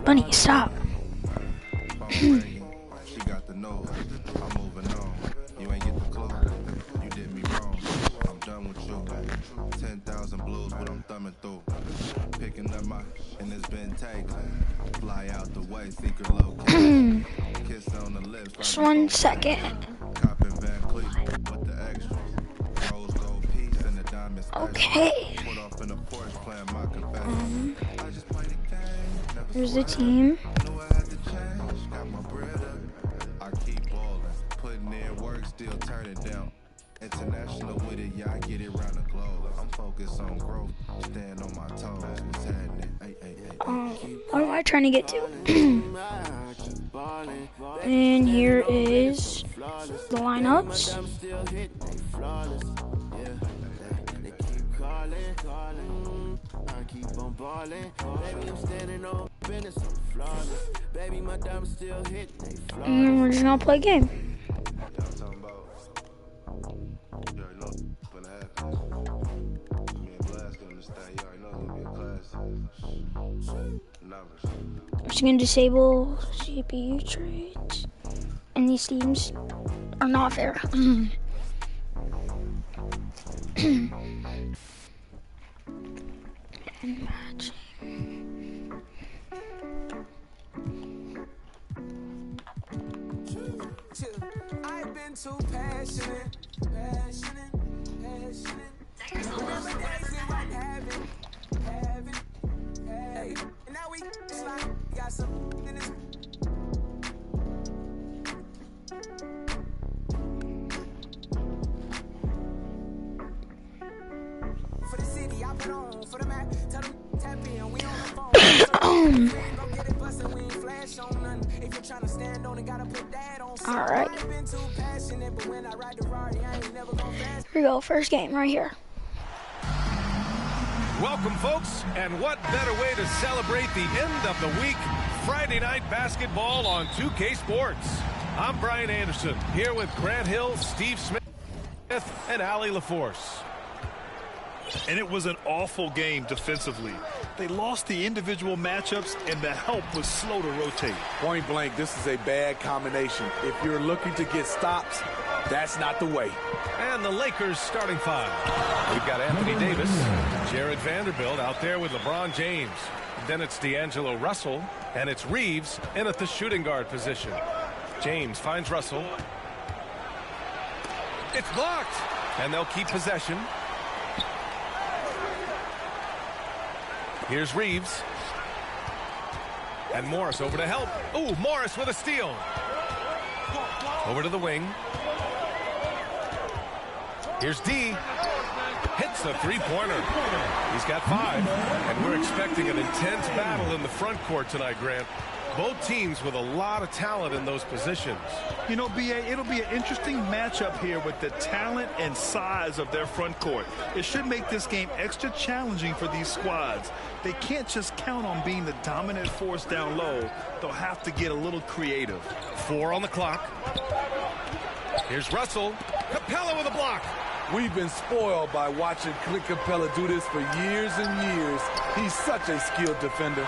Bunny, stop. She got the nose. I'm moving on. You ain't get the clue. You did me wrong. I'm done with you. 10,000 blues, what I'm thumbing through. Picking up my, and it's been taken. Fly out the way, secret location. Kiss on the lips. Just 1 second. Copping Van Cleef with the extras. Rose gold piece and the diamond special. Okay. Put off in the porch playing my confession. I just played a game. Here's the team. Knew I had to change. Got my bread up. I keep balling. Putting in work, still turning down. International with it, yeah, I get it round the globe. I'm focused on growth, stand on my toes. What's happening? What am I trying to get to? And here is the lineups. And we're just gonna play a game. I'm just gonna disable CPU trades, and these teams are not fair. And matching. I've been too passionate. Remember days we weren't having. Hey, and now we got some in this. For the city, I put on for the map. Tell them tap in, we on the phone. Go get it bustin', we ain't flash on nothing. If you're trying to stand on it, gotta put that on. All right. I've been too passionate, but when I ride the Rari, I ain't never gonna fast. Here we go, first game right here. Welcome, folks, and what better way to celebrate the end of the week? Friday night basketball on 2K Sports. I'm Brian Anderson, here with Grant Hill, Steve Smith, and Allie LaForce. And it was an awful game defensively. They lost the individual matchups, and the help was slow to rotate. Point blank, this is a bad combination. If you're looking to get stops, that's not the way. And the Lakers starting five. We've got Anthony Davis, Jared Vanderbilt out there with LeBron James. Then it's D'Angelo Russell, and it's Reeves in at the shooting guard position. James finds Russell. It's blocked, and they'll keep possession. Here's Reeves. And Morris over to help. Ooh, Morris with a steal. Over to the wing. Here's D. Hits the three-pointer. He's got 5. And we're expecting an intense battle in the front court tonight, Grant. Both teams with a lot of talent in those positions. You know, B.A., it'll be an interesting matchup here with the talent and size of their front court. It should make this game extra challenging for these squads. They can't just count on being the dominant force down low. They'll have to get a little creative. 4 on the clock. Here's Russell. Capella with a block. We've been spoiled by watching Clint Capella do this for years and years. He's such a skilled defender.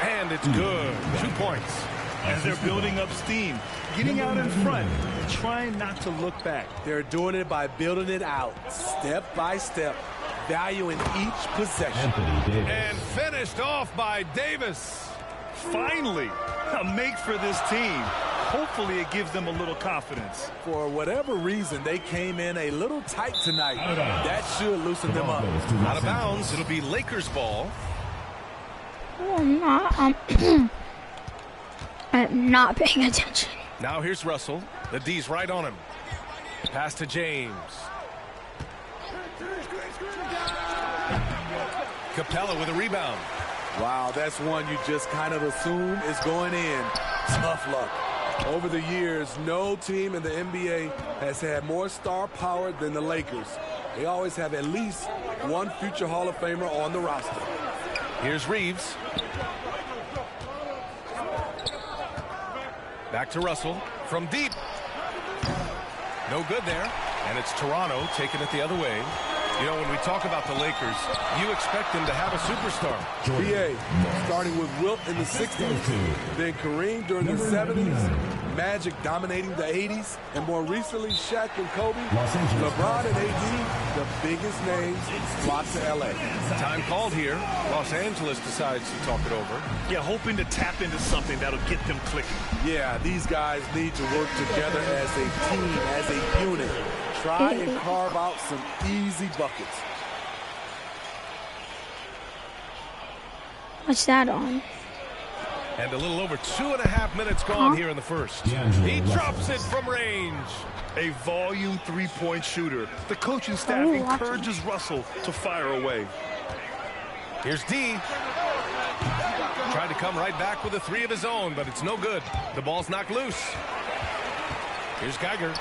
And it's good. 2 points. As they're building up steam, getting out in front, and trying not to look back. They're doing it by building it out, step by step, valuing each possession. And finished off by Davis. Finally, a make for this team. Hopefully it gives them a little confidence. For whatever reason, they came in a little tight tonight. That should loosen them up. Out of bounds, it'll be Lakers ball. I'm not paying attention. Now here's Russell. The D's right on him. Pass to James. Capella with a rebound. Wow, that's one you just kind of assume is going in. Tough luck. Over the years, no team in the NBA has had more star power than the Lakers. They always have at least one future Hall of Famer on the roster. Here's Reeves. Back to Russell from deep. No good there. And it's Toronto taking it the other way. You know, when we talk about the Lakers, you expect them to have a superstar. BA, starting with Wilt in the 60s, then Kareem during the 70s, Magic dominating the 80s, and more recently Shaq and Kobe, LeBron and AD, the biggest names flock to LA. Time called here. Los Angeles decides to talk it over. Yeah, hoping to tap into something that'll get them clicking. Yeah, these guys need to work together as a team, as a unit. Try and carve out some easy buckets. What's that on? And a little over 2.5 minutes gone here in the first. He drops it from range. A volume three-point shooter. The coaching staff encourages Russell to fire away. Here's D. Tried to come right back with a three of his own, but it's no good. The ball's knocked loose. Here's Geiger.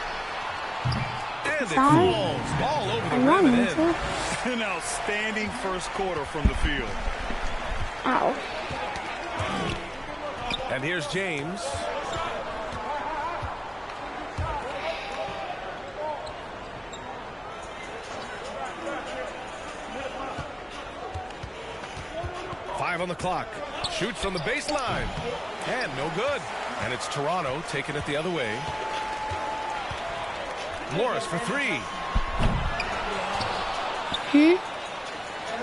And it falls all over the rim and in. An outstanding first quarter from the field. Ow. And here's James. Five on the clock. Shoots from the baseline. And no good. And it's Toronto taking it the other way. Morris for three.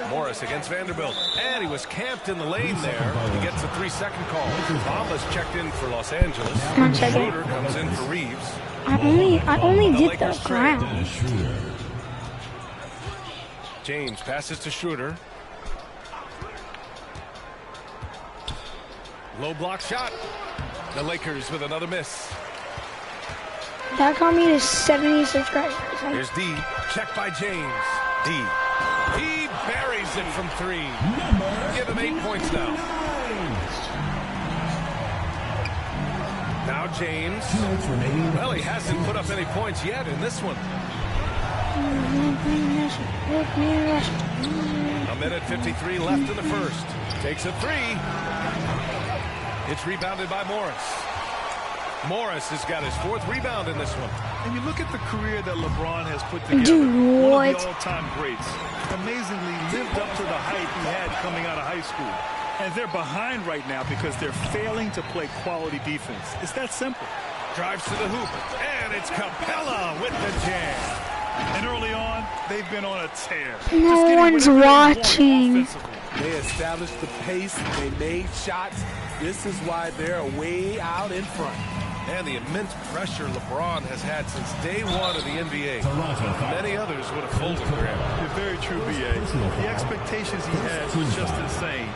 Morris against Vanderbilt. And he was camped in the lane there. He gets a 3-second call. Bamba's checked in for Los Angeles. Schroeder comes in for Reeves. I only did the ground. James passes to Schroeder. Low block shot. The Lakers with another miss. That got me to 70 subscribers. Here's D. Checked by James. D. He buries it from three. Give him 8 points now. Now James. Well, he hasn't put up any points yet in this one. A minute 53 left in the first. Takes a three. It's rebounded by Morris. Morris has got his 4th rebound in this one. And you look at the career that LeBron has put together. Dude, one of the all-time greats. Amazingly lived up to the height he had coming out of high school. And they're behind right now because they're failing to play quality defense. It's that simple. Drives to the hoop. And it's Capella with the jam. And early on, they've been on a tear. No one's watching. They established the pace. They made shots. This is why they're way out in front. And the immense pressure LeBron has had since day one of the NBA. Many others would have folded for him. You're very true, B.A. The expectations he had was just insane.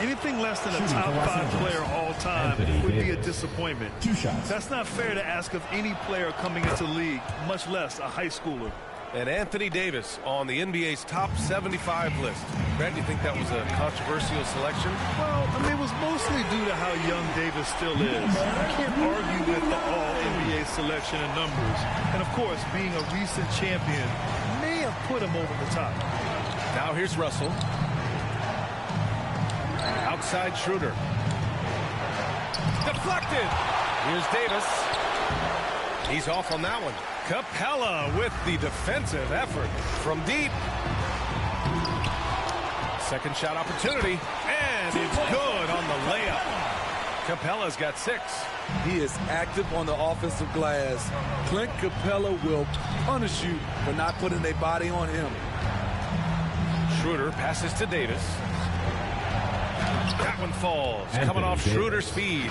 Anything less than a top 5 player all time would be a disappointment. That's not fair to ask of any player coming into the league, much less a high schooler. And Anthony Davis on the NBA's top 75 list. Brad, do you think that was a controversial selection? Well, I mean, it was mostly due to how young Davis still is. I can't argue with the all-NBA selection and numbers. And, of course, being a recent champion may have put him over the top. Now here's Russell. Outside Schroeder. Deflected. Here's Davis. He's off on that one. Capella with the defensive effort from deep. Second shot opportunity. And it's good on the layup. Capella's got 6. He is active on the offensive glass. Clint Capella will punish you for not putting a body on him. Schroeder passes to Davis. That one falls. Coming off Schroeder's feed.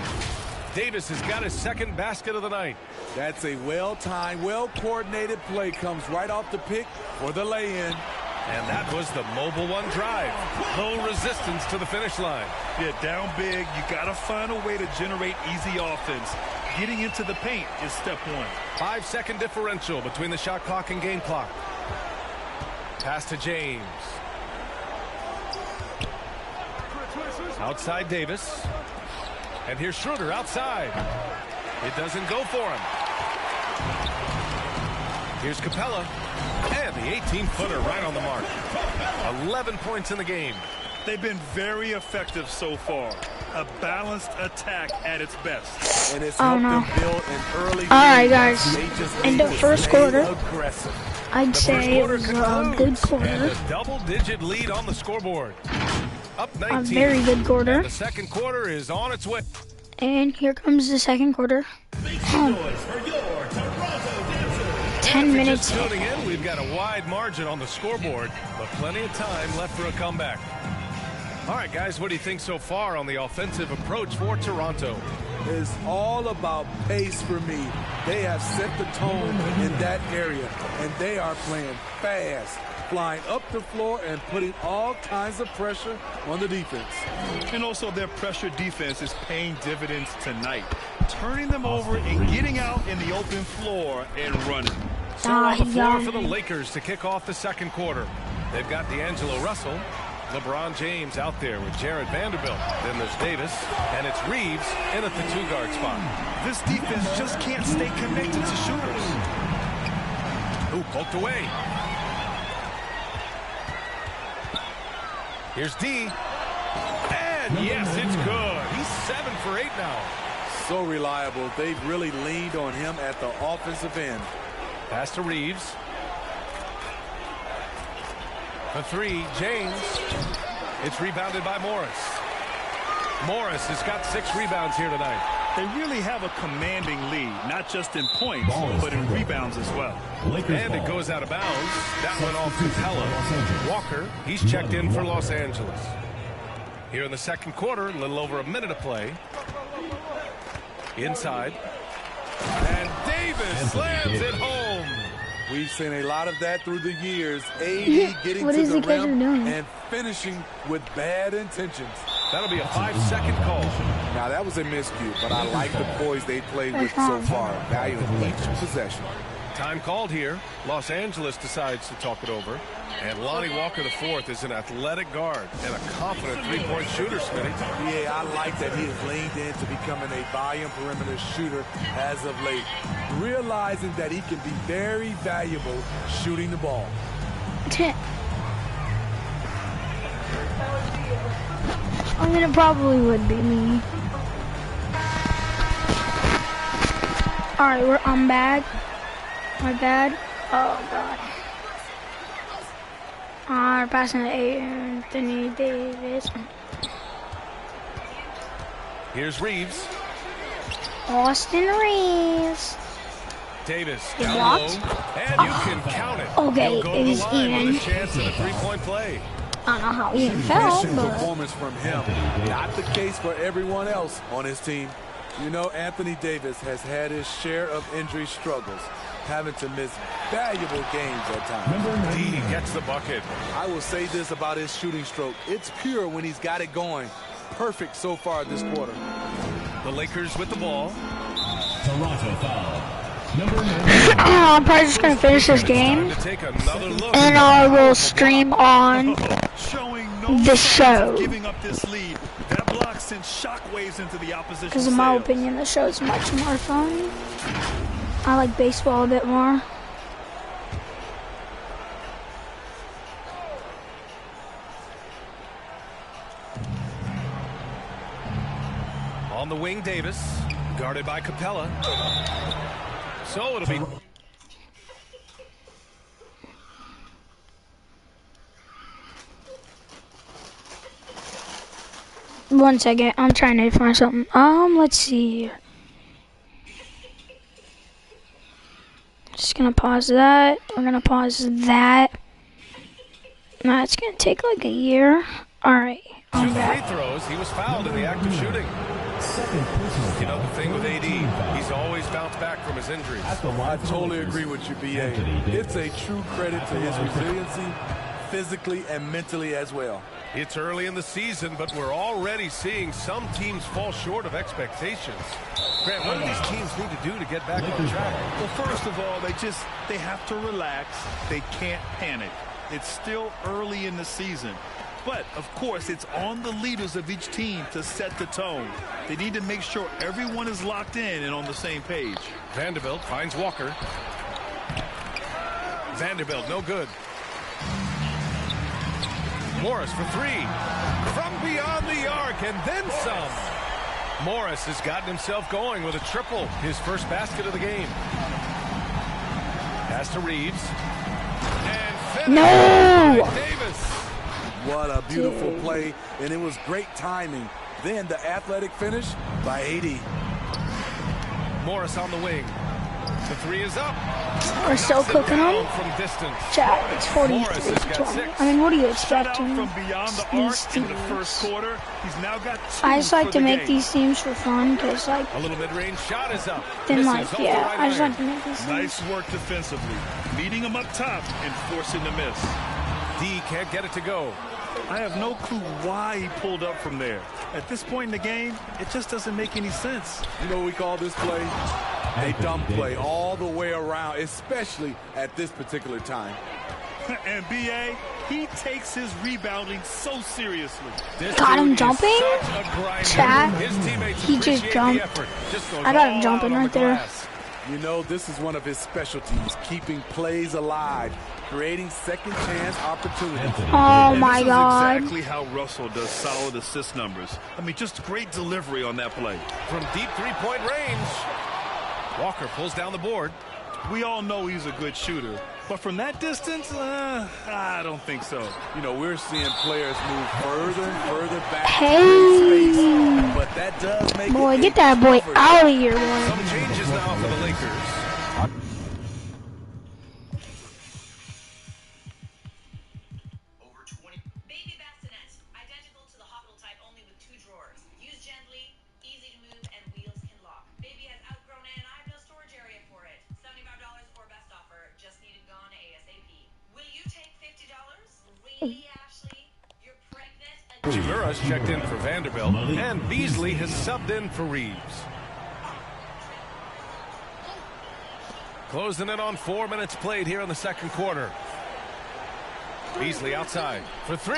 Davis has got his 2nd basket of the night. That's a well-timed, well-coordinated play. Comes right off the pick for the lay-in. And that was the mobile one drive. Low resistance to the finish line. Yeah, down big. You got to find a way to generate easy offense. Getting into the paint is step 1. 5-second differential between the shot clock and game clock. Pass to James. Outside Davis. And here's Schroeder outside. It doesn't go for him. Here's Capella. And the 18-footer right on the mark. 11 points in the game. They've been very effective so far. A balanced attack at its best. And it's helped them build an early lead. All right, guys. They just End need of to first stay quarter. aggressive. I'd say it was a good And quarter. a double-digit lead on the scoreboard. Up 19. A very good quarter. And the second quarter is on its way. And here comes the second quarter. Make some noise for your Toronto Dancers. 10 minutes. Just tuning in, we've got a wide margin on the scoreboard, but plenty of time left for a comeback. All right, guys, what do you think so far on the offensive approach for Toronto? It's all about pace for me. They have set the tone in that area, and they are playing fast, flying up the floor and putting all kinds of pressure on the defense. And also their pressure defense is paying dividends tonight, turning them over and getting out in the open floor and running. So on the floor for the Lakers to kick off the second quarter. They've got D'Angelo Russell, LeBron James out there with Jared Vanderbilt. Then there's Davis, and it's Reeves in at the 2-guard spot. This defense just can't stay connected to shooters. Ooh, poked away. Here's D. And yes, it's good. He's 7 for 8 now. So reliable. They've really leaned on him at the offensive end. Pass to Reeves. The 3, James. It's rebounded by Morris. Morris has got 6 rebounds here tonight. They really have a commanding lead, not just in points, but in rebounds as well. And it goes out of bounds. That went off Capella. Walker, he's checked in for Los Angeles. Here in the second quarter, a little over a minute of play. Inside. And Davis slams it home. We've seen a lot of that through the years. AD getting to the rim and finishing with bad intentions. That'll be a 5-second call. Now, that was a miscue, but I like the poise they played with so far, valuing each possession. Time called here. Los Angeles decides to talk it over. And Lonnie Walker IV is an athletic guard and a confident three-point shooter, Smitty. Yeah, I like that he has leaned into becoming a volume perimeter shooter as of late, realizing that he can be very valuable shooting the ball. I mean, it probably would be me. Alright, I'm back. My bad. Oh, God. We're passing to Anthony Davis. Here's Reeves. Austin Reeves. Davis He down blocked. low, and you can count it. Okay, He'll go to it the is line in. with a chance at a three-point play. I don't know how he fell, Efficient but performance from him. Not the case for everyone else on his team. You know, Anthony Davis has had his share of injury struggles, having to miss valuable games at times. D gets the bucket. I will say this about his shooting stroke. It's pure when he's got it going. Perfect so far this quarter. The Lakers with the ball. Toronto foul. Number 9. I'm probably just going to finish this game. To take another look. And I will stream on Showing no the signs show. of giving up this lead. That block sent shockwaves into the opposition. Because in my sails. opinion, the show is much more fun. I like baseball a bit more. On the wing, Davis. Guarded by Capella. So it'll be... One second, I'm trying to find something. Let's see. Just gonna pause that. We're gonna pause that. Nah, it's gonna take like a year. Alright, I'm 2 free back. throws. He was fouled in the act of shooting. You know, the thing with AD, he's always bounced back from his injuries. I totally agree with you, BA. It's a true credit to his resiliency, physically and mentally as well. It's early in the season, but we're already seeing some teams fall short of expectations. Grant, what do these teams need to do to get back on track? Well, first of all, they have to relax. They can't panic. It's still early in the season. But, of course, it's on the leaders of each team to set the tone. They need to make sure everyone is locked in and on the same page. Vanderbilt finds Walker. Vanderbilt, no good. Morris for 3. From beyond the arc, and then some. Morris has gotten himself going with a triple, his first basket of the game. Pass to Reeves. No! Davis. What a beautiful play, and it was great timing. Then the athletic finish by AD. Morris on the wing. The three is up. We're still cooking them. From distance. Chat, it's 43 Morris has got to 20. 6. I mean, what do you Shut expect? out from beyond the These arc in the teams. first quarter. He's now got 2 I just like for to the make game. these teams for fun, because, like, A little mid-range shot is up. then, Misses like, off the yeah, right I just iron. like to make these teams. Nice work defensively, meeting him up top and forcing the miss. D can't get it to go. I have no clue why he pulled up from there. At this point in the game, it just doesn't make any sense. You know what we call this play? A dumb play all the way around, especially at this particular time. And B.A., he takes his rebounding so seriously. This Got him dude is jumping? such a grinder. Chat. His teammates He just appreciate jumped. the effort. Just goes I got him all jumping out on right the there. glass. You know, this is one of his specialties, keeping plays alive, creating second chance opportunities. Oh And my this God. is exactly how Russell does solid assist numbers. I mean, just great delivery on that play. From deep three-point range, Walker pulls down the board. We all know he's a good shooter, but from that distance, I don't think so. You know, we're seeing players move further and further back to Hey. space, but that does make Boy, it get that boy tougher. out of here, boy. Some changes now for the Lakers. Baby bassinets, identical to the hospital type, only with 2 drawers. Use gently, easy to move, and wheels can lock. Baby has outgrown it, and I have no storage area for it. $75 or best offer, just needed gone ASAP. Will you take $50? Really, Ashley? You're pregnant again? Chimura's checked in for Vanderbilt, and Beasley has subbed in for Reeves. Closing in on 4 minutes played here in the second quarter. Beasley outside for 3.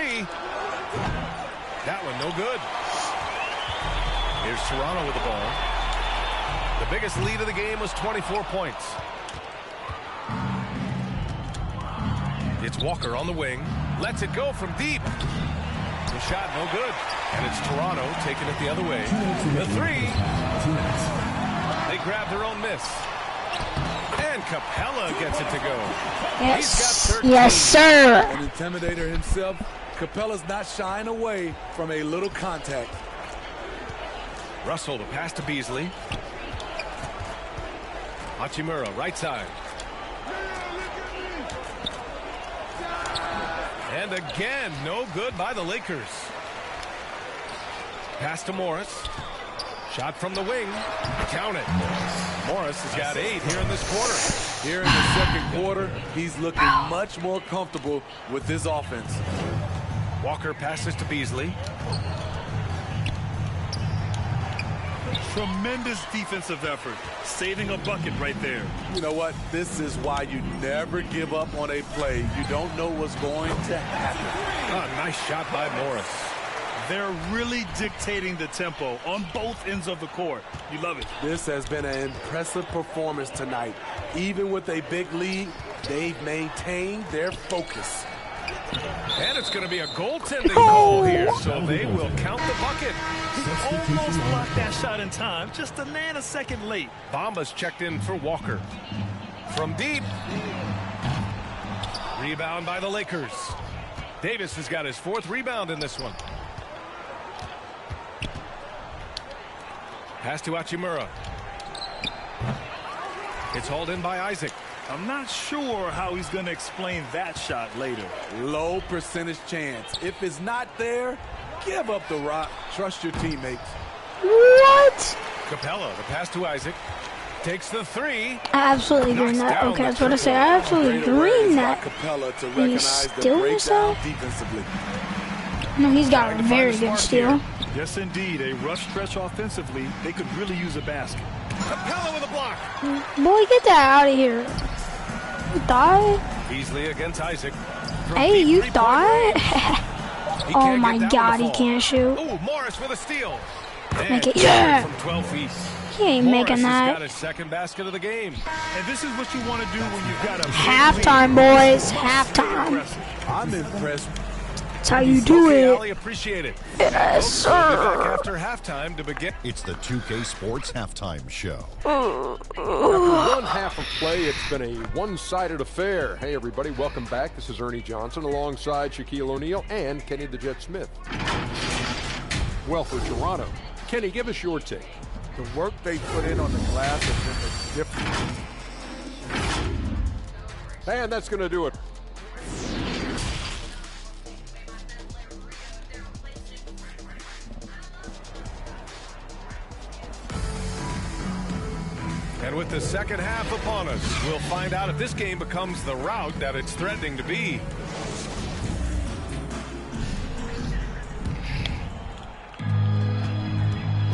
That one no good. Here's Toronto with the ball. The biggest lead of the game was 24 points. It's Walker on the wing. Lets it go from deep. The shot no good. And it's Toronto taking it the other way. The 3. They grab their own miss. And Capella gets it to go. Yes. He's got 13. Yes, sir. An intimidator himself, Capella's not shying away from a little contact. Russell to pass to Beasley. Hachimura right side. And again, no good by the Lakers. Pass to Morris. Shot from the wing. Count it. Morris has got 8 here in this quarter. Here in the second quarter, he's looking much more comfortable with his offense. Walker passes to Beasley. Tremendous defensive effort, saving a bucket right there. You know what? This is why you never give up on a play. You don't know what's going to happen. Oh, nice shot by Morris. They're really dictating the tempo on both ends of the court. You love it. This has been an impressive performance tonight. Even with a big lead, they've maintained their focus. And it's going to be a goaltending call here, so they will count the bucket. He almost blocked that shot in time, just a nanosecond late. Bomba's checked in for Walker. From deep. Rebound by the Lakers. Davis has got his 4th rebound in this one. Pass to Hachimura. It's hauled in by Isaac. I'm not sure how he's going to explain that shot later. Low percentage chance. If it's not there, give up the rock. Trust your teammates. What? Capella, the pass to Isaac. Takes the 3. I absolutely green that. Okay, I was about to say, I absolutely Great awareness green by that. Capella to He's recognize the stealing breakdown himself? defensively. No, he's got a very good steal. Yes, indeed. A rough stretch offensively. They could really use a basket. Capella with a block. Boy, get that out of here. You thought? Beasley against Isaac. From Hey, deep you three-point thought? range. He Oh can't my get down God, the he fall. can't shoot. Ooh, Morris with a steal. Make it- And yeah. From 12 feet. He ain't Morris making has that. got his 2nd basket of the game. And this is what you want to do when you've got a big Halftime, lead. boys. Stay Halftime. aggressive. I'm impressed That's how you do Okay, it. Ali, appreciate it. Yes, We'll be back sir. after halftime to begin. It's the 2K Sports Halftime Show. After one half of play, it's been a one-sided affair. Hey, everybody, welcome back. This is Ernie Johnson alongside Shaquille O'Neal and Kenny the Jet Smith. Well, for Toronto, Kenny, give us your take. The work they put in on the glass has been different. And that's going to do it. And with the second half upon us, we'll find out if this game becomes the rout that it's threatening to be.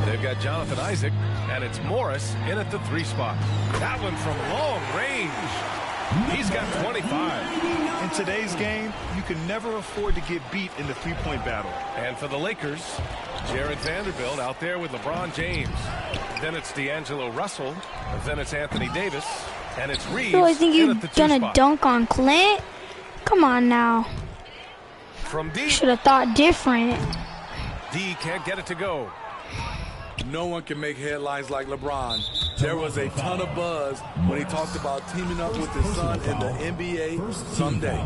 They've got Jonathan Isaac, and it's Morris in at the 3 spot. That one from long range. He's got 25. In today's game, you can never afford to get beat in the three-point battle. And for the Lakers, Jared Vanderbilt out there with LeBron James. Then it's D'Angelo Russell. Then it's Anthony Davis. And it's Reeves You really think in you're at the 2 gonna spot. dunk on Clint? Come on now. From D. Should have thought different. D can't get it to go. No one can make headlines like LeBron. There was a ton of buzz when he talked about teaming up with his son in the NBA someday.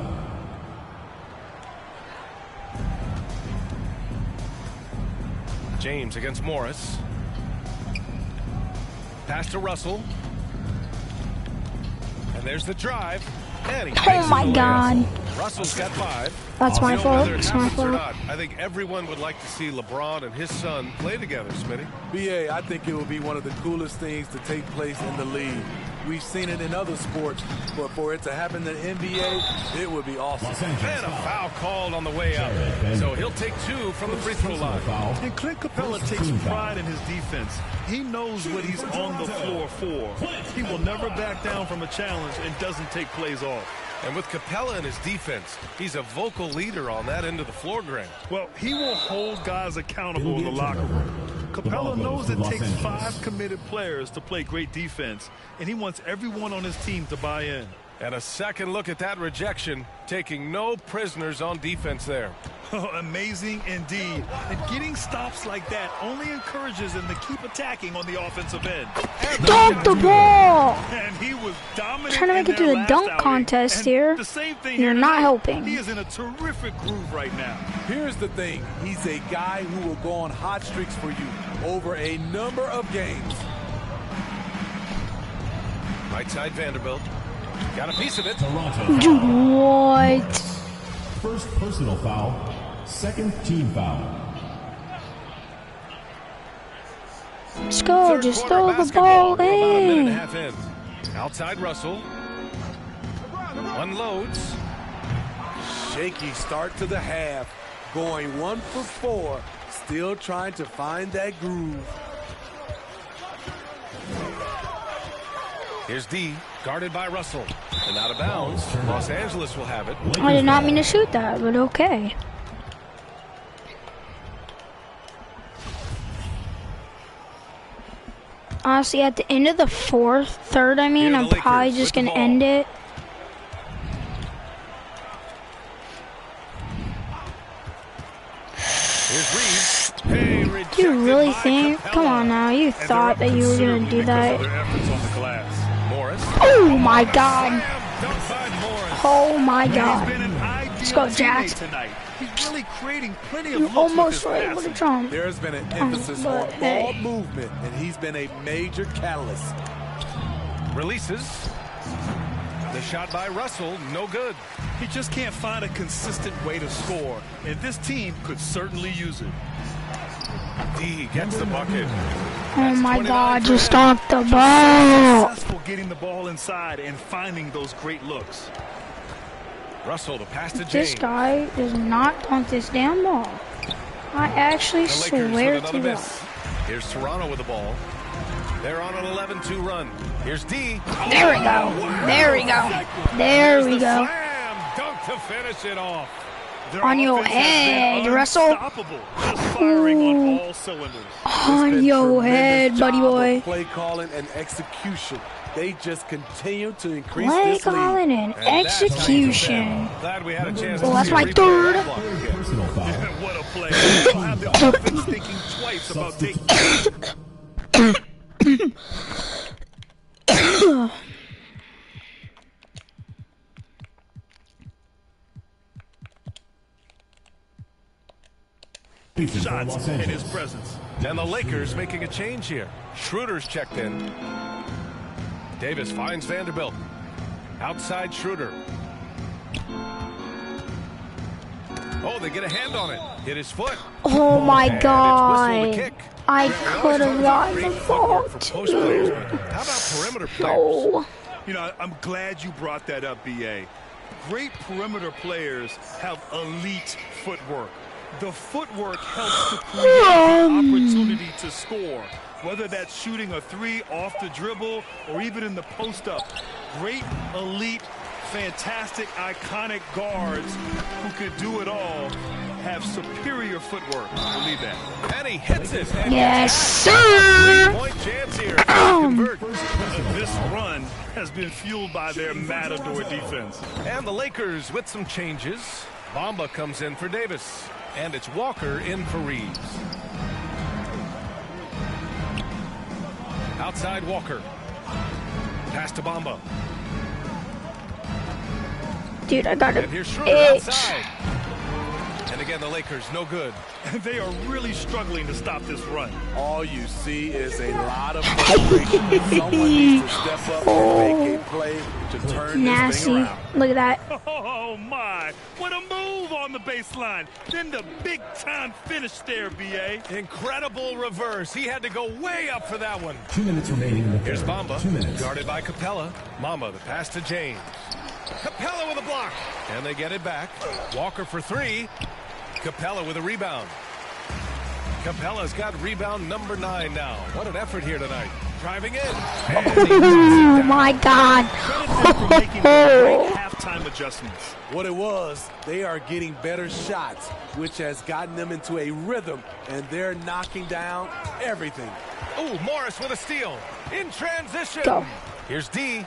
James against Morris. Pass to Russell. And there's the drive. And he Oh my God. Russell's got 5. That's my fault. Whether it It's my happens or fault. not, I think everyone would like to see LeBron and his son play together, Smitty. BA, I think it will be one of the coolest things to take place in the league. We've seen it in other sports, but for it to happen in the NBA, it would be awesome. And a foul called on the way up. So he'll take 2 from the free throw line. And Clint Capella takes pride in his defense. He knows what he's on the floor for. He will never back down from a challenge and doesn't take plays off. And with Capella in his defense, he's a vocal leader on that end of the floor, Grant. Well, he will hold guys accountable in the locker room. Capella knows it takes 5 committed players to play great defense, and he wants everyone on his team to buy in. And a second look at that rejection, taking no prisoners on defense there. Amazing indeed. And getting stops like that only encourages them to keep attacking on the offensive end. Dunk the ball! And he was dominant. Trying to make it to the dunk contest here. The same thing You're here not tonight. helping. He is in a terrific groove right now. Here's the thing. He's a guy who will go on hot streaks for you over a number of games. Right side Vanderbilt. Got a piece of it. Dude, what? First personal foul, second team foul. Let's go. Third Just quarter throw the ball basketball. We're about a minute and a in. half in. Outside Russell. Unloads. Shaky start to the half, going 1 for 4, still trying to find that groove. Here's D, guarded by Russell. And out of bounds. Los Angeles will have it. I did not mean to shoot that, but okay. Honestly, at the end of the third, I mean, Here are I'm the Lakers probably with just the going to ball. end it. Here's Reeves. Hey, Do rejected you really by think? Capella. Come on now, you And they're thought up that you were going to considerably do because of that. their efforts on the glass. Morris. Oh my God. Slam dunk by Morris. Oh my He's been God. an ideal Let's go, teammate Jax. tonight. He's really creating plenty of You looks almost with were his able to passing. jump. There's been an emphasis but on hey. ball movement, and he's been a major catalyst. Releases. The shot by Russell, no good. He just can't find a consistent way to score, and this team could certainly use it. D gets the bucket. Oh my 29 God, for just him. dunk the ball. Successful getting the ball inside and finding those great looks. Russell, the pass to James. This guy does not dunk this damn ball. I actually The Lakers swear with to another God. miss. Here's Toronto with the ball. They're on an 11-2 run. Here's D. There we go. There we go. There we go. Slam dunk to finish it off. Their On your offense has been head, Russell. unstoppable, just firing on all cylinders. On It's been your head, tremendous buddy job of boy. Play calling and execution. They just continue to increase Play this lead. calling and And that's how you do execution. that. Glad we had a chance Well, to that's see a my replay third. of that block again. offense thinking twice about taking. Shots in his presence. And the Lakers making a change here. Schroeder's checked in. Davis finds Vanderbilt. Outside Schroeder. Oh, they get a hand on it. Hit his foot. Oh my And it's God. whistled to kick. I We could always have talk about gotten great the footwork ball for post players, too. but how about perimeter players? No. You know, I'm glad you brought that up, BA. Great perimeter players have elite footwork. The footwork helps to create the opportunity to score, whether that's shooting a three off the dribble or even in the post-up. Great, elite, fantastic, iconic guards who could do it all have superior footwork. Believe that. And he hits it. And Yes, sir. Three-point chance here. Convert. This run has been fueled by their matador defense. And the Lakers with some changes. Bamba comes in for Davis. And it's Walker in for Reeves. Outside Walker. Pass to Bamba. Dude, I got And it. here's Schroeder outside. And again, the Lakers no good. They are really struggling to stop this run. All you see is a lot of frustration. Someone needs to step up and make a play to turn this Nasty. thing around. Look at that. Oh, my. What a move on the baseline. Then the big-time finish there, B.A. Incredible reverse. He had to go way up for that one. 2 minutes remaining in the Here's third. Bamba, 2 minutes. guarded by Capella. Mama, the pass to James. Capella with a block. And they get it back. Walker for three. Capella with a rebound. Capella's got rebound number 9 now. What an effort here tonight. Driving in. Oh my God. Credit them for making great halftime adjustments. What it was, they are getting better shots, which has gotten them into a rhythm, and they're knocking down everything. Ooh, Morris with a steal. In transition. Go. Here's D.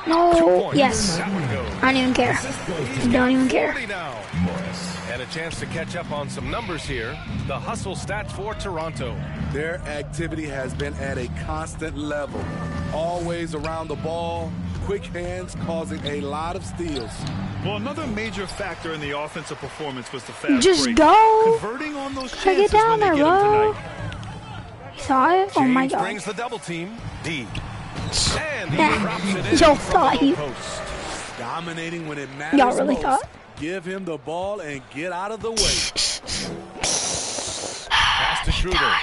2 No. points. Yes. That one goes. I don't even care. Don't even care. 40 now. And a chance to catch up on some numbers here. The hustle stats for Toronto. Their activity has been at a constant level. Always around the ball, quick hands causing a lot of steals. Well, another major factor in the offensive performance was the fast Just break. go. Converting on those Take it chances down when they there, get them bro. tonight. You saw it? Oh my James God. brings the double team. D. And he Nah. drops it in Y'all from thought the he- low post. Dominating when it matters Y'all really most. thought? Give him the ball and get out of the way. Pass to Schroeder.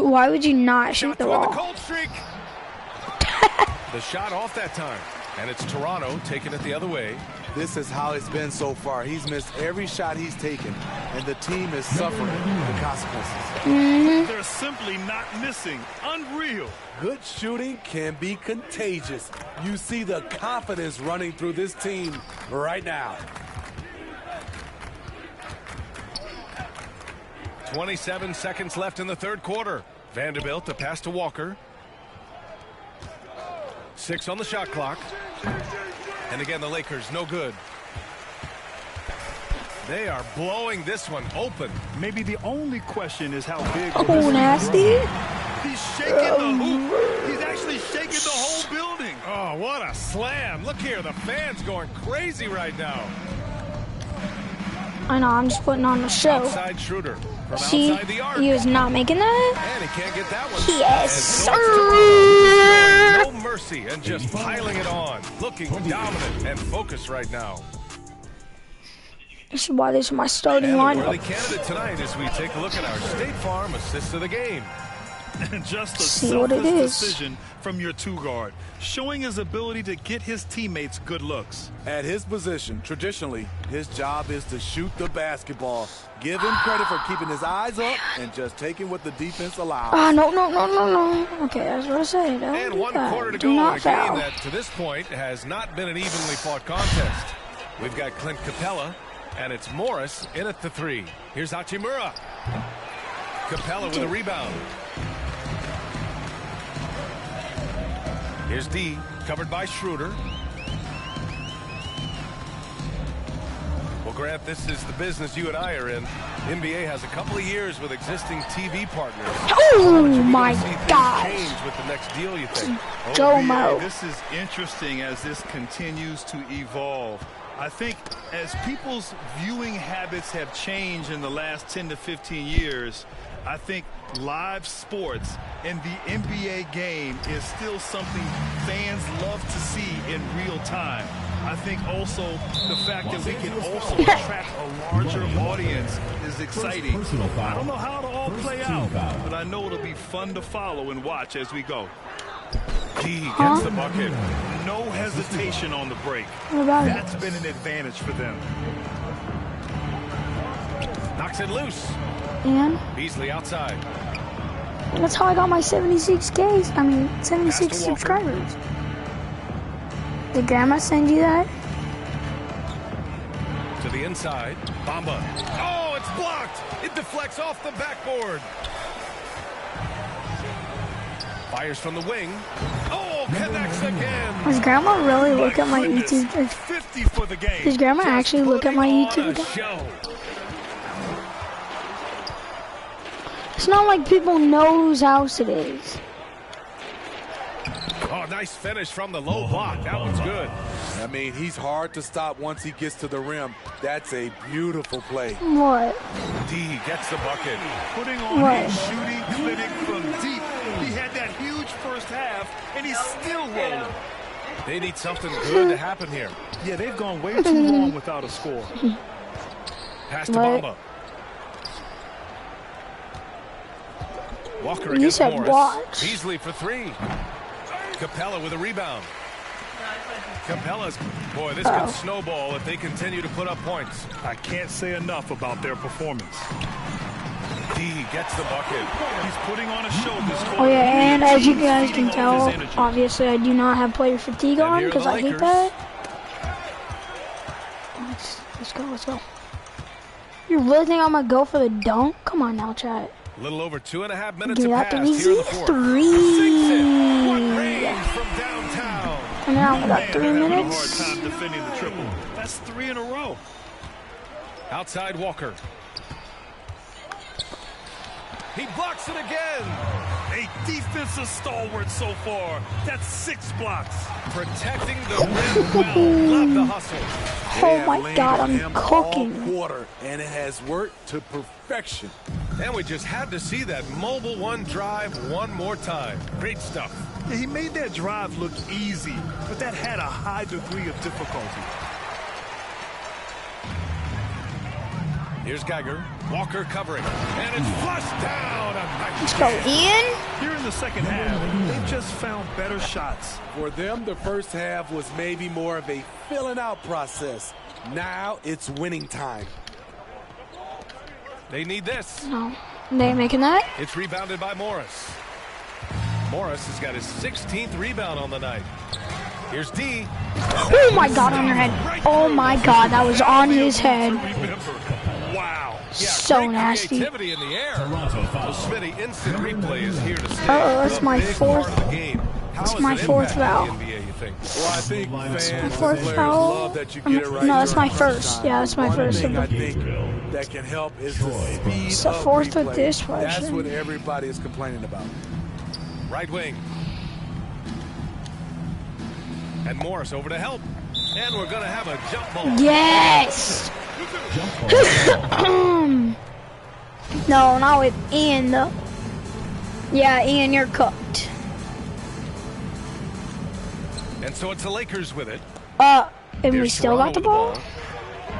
Why would you not shoot Shot the toward the ball? cold streak. The shot off that time. And it's Toronto taking it the other way. This is how it's been so far. He's missed every shot he's taken, and the team is suffering the consequences. They're simply not missing. Unreal. Good shooting can be contagious. You see the confidence running through this team right now. 27 seconds left in the third quarter. Vanderbilt, the pass to Walker. 6 on the shot clock. And again, the Lakers, no good. They are blowing this one open. Maybe the only question is how big will Oh, this lead nasty. grow? He's shaking the hoop. He's actually shaking the whole building. Oh, what a slam. Look here, the fans going crazy right now. I know, I'm just putting on the show. Outside Schroeder from See, outside the arc. he was not making that. And he can't get that one. Yes, And so sir. it's Toronto. No mercy and just piling it on. Looking dominant and focused right now. This is why this is my starting And the worthy lineup. candidate tonight as we take a look at our State Farm assist of the game. Just a See what it selfless is. decision from your two guard, showing his ability to get his teammates good looks. At his position, traditionally, his job is to shoot the basketball. Give him credit for keeping his eyes up and just taking what the defense allows. Ah, no. Okay, that's what I said. Don't And do 1 that. quarter to Do go in not a game foul. that to this point has not been an evenly fought contest. We've got Clint Capella, and it's Morris in at the 3. Here's Hachimura. Capella with a rebound. Here's D, covered by Schroeder. Will Grant, this is the business you and I are in. NBA has a couple of years with existing TV partners. Oh my God! Change with the next deal, you think? Jomo. This is interesting as this continues to evolve. I think as people's viewing habits have changed in the last 10 to 15 years, I think live sports and the NBA game is still something fans love to see in real time. I think also the fact that we can also attract a larger audience is exciting. I don't know how it'll all play out, but I know it'll be fun to follow and watch as we go. D gets the bucket. No hesitation on the break. That's been an advantage for them. Knocks it loose. And Beasley outside. that's how I got my 76Ks. I mean, 76 subscribers. Did Grandma send you that? To the inside. Bamba. Oh, it's blocked. It deflects off the backboard. Fires from the wing. Oh, connects again. Does Grandma really look at my YouTube? 50 for the game. Does Grandma actually look at my YouTube? It's not like people know whose house it is. Oh, nice finish from the low block. That one's good. I mean, he's hard to stop once he gets to the rim. That's a beautiful play. What? D gets the bucket. Putting on a shooting clinic from deep. He had that huge first half, and he's still rolling. They need something good to happen here. Yeah, they've gone way too long without a score. Pass to Bamba. Walker against Morris. Watch. Beasley for three. Capella with a rebound. Capella's, boy, this could snowball if they continue to put up points. I can't say enough about their performance. D gets the bucket. He's putting on a show this quarter. Oh yeah, and as you guys can tell, obviously I do not have player fatigue on because I hate that. Let's go. You really think I'm gonna go for the dunk? Come on now, chat. A little over 2.5 minutes Give have that passed here in the fourth. three. What range from downtown. And now we got 3 minutes. Hard time defending the triple. That's 3 in a row. Outside Walker. He blocks it again. A defensive stalwart so far. That's 6 blocks. Protecting the rim well. Love the hustle. Oh my God, I'm cooking. Quarter, and it has worked to perfection. And we just had to see that mobile one drive one more time. Great stuff. Yeah, he made that drive look easy, but that had a high degree of difficulty. Here's Geiger. Walker covering. And it's flushed down. Let's go in. Here in the second half, they've just found better shots. For them, the first half was maybe more of a filling out process. Now it's winning time. They need this. No, they ain't making that. It's rebounded by Morris. Morris has got his 16th rebound on the night. Here's D. Oh my God, on your head. Oh my God, that was on his head. Wow. Yeah, so nasty. Creativity in the air. So Smitty, instant replay is here to stay. That's my fourth. That's my fourth foul. Well, I think fans, fourth players foul. love that you get it right. No, that's my during first. crunch Yeah, that's my time. first. One thing I think that can help is the speed It's the of fourth with replay. this That's version. what everybody is complaining about. Right wing. And Morris over to help. And we're going to have a jump ball. Yes. No, not with Ian though. Yeah, Ian, you're cooked. And so it's the Lakers with it. And we Here's still got Toronto the with ball.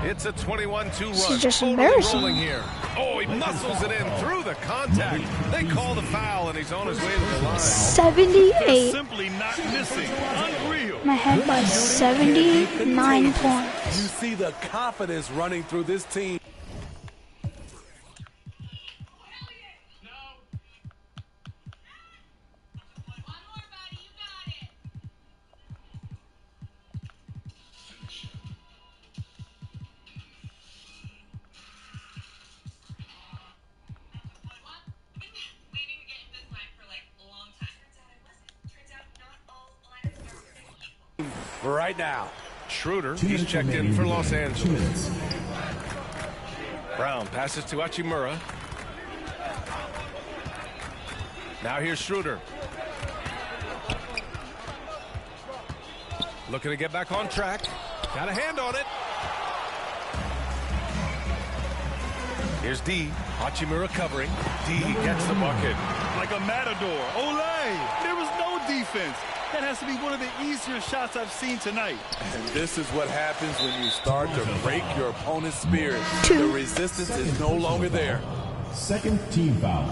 It's a 21-2 run. This is just Totally embarrassing. rolling here. Oh, he muscles it in through the contact. They call the foul, and he's on his way to the line. 78. Simply not missing. Unreal. My head by 79 points. You see the confidence running through this team. Right now, Schroeder, he's checked in for Los Angeles. Brown passes to Hachimura. Now here's Schroeder. Looking to get back on track. Got a hand on it. Here's D. Hachimura covering. D gets the bucket. Like a matador. Olay! There was no defense. That has to be one of the easier shots I've seen tonight. And this is what happens when you start to break your opponent's spirit. The resistance is no longer there. Second team foul.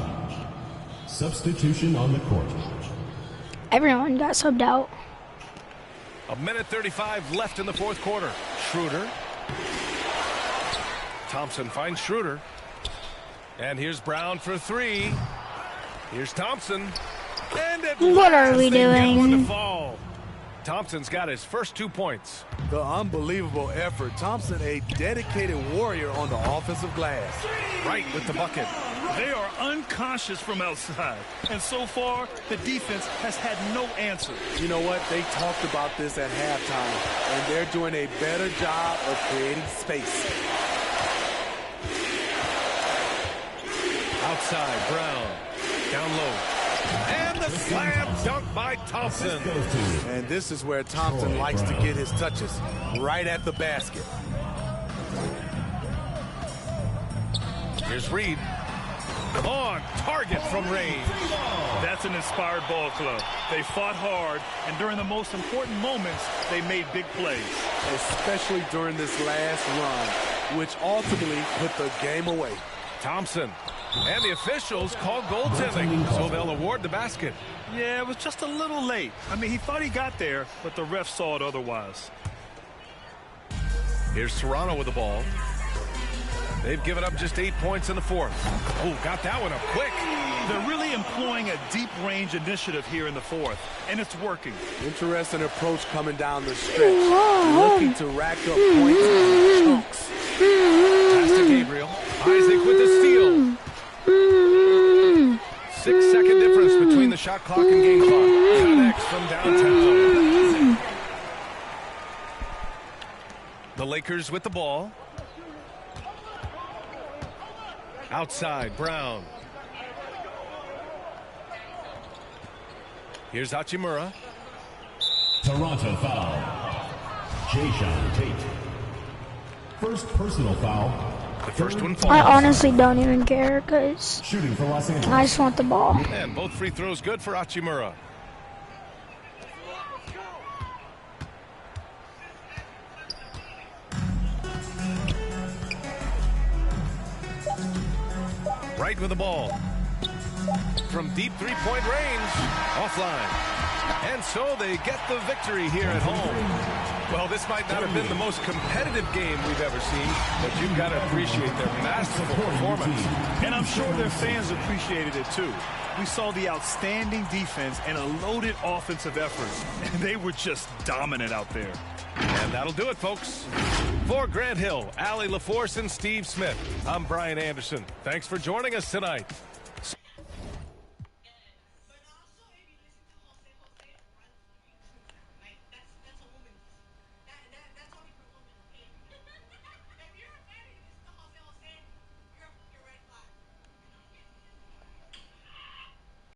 Substitution on the court. Everyone got subbed out. A minute 35 left in the fourth quarter. Schroeder. Thompson finds Schroeder. And here's Brown for three. Here's Thompson. And what are we doing? Thompson's got his first 2 points. The unbelievable effort. Thompson, a dedicated warrior on the offensive glass. Right with the bucket. They are unconscious from outside. And so far, the defense has had no answer. You know what? They talked about this at halftime, and they're doing a better job of creating space. Outside, Brown. Down low. And the slam dunk by Thompson. And this is where Thompson likes to get his touches, right at the basket. Here's Reed. On target from range. That's an inspired ball club. They fought hard, and during the most important moments, they made big plays. Especially during this last run, which ultimately put the game away. Thompson. And the officials call goaltending, so they'll award the basket. Yeah, it was just a little late. I mean, he thought he got there, but the ref saw it otherwise. Here's Toronto with the ball. They've given up just 8 points in the fourth. Oh, got that one up quick. They're really employing a deep-range initiative here in the fourth, and it's working. Interesting approach coming down the stretch. Looking to rack up points in chunks. Pass to Gabriel. Isaac with the steal. 6-second difference between the shot clock and game clock. Connects from downtown. The Lakers with the ball. Outside, Brown. Here's Hachimura. Toronto foul. Jay-Sean Tate. First personal foul. The first one falls. I honestly don't even care because Shooting for Los Angeles. I just want the ball. And both free throws good for Hachimura. Right with the ball. From deep three-point range. Offline. And so they get the victory here at home. Well, this might not have been the most competitive game we've ever seen, but you've got to appreciate their masterful performance. And I'm sure their fans appreciated it too. We saw the outstanding defense and a loaded offensive effort, and they were just dominant out there. And that'll do it, folks. For Grant Hill, Allie LaForce, and Steve Smith, I'm Brian Anderson. Thanks for joining us tonight.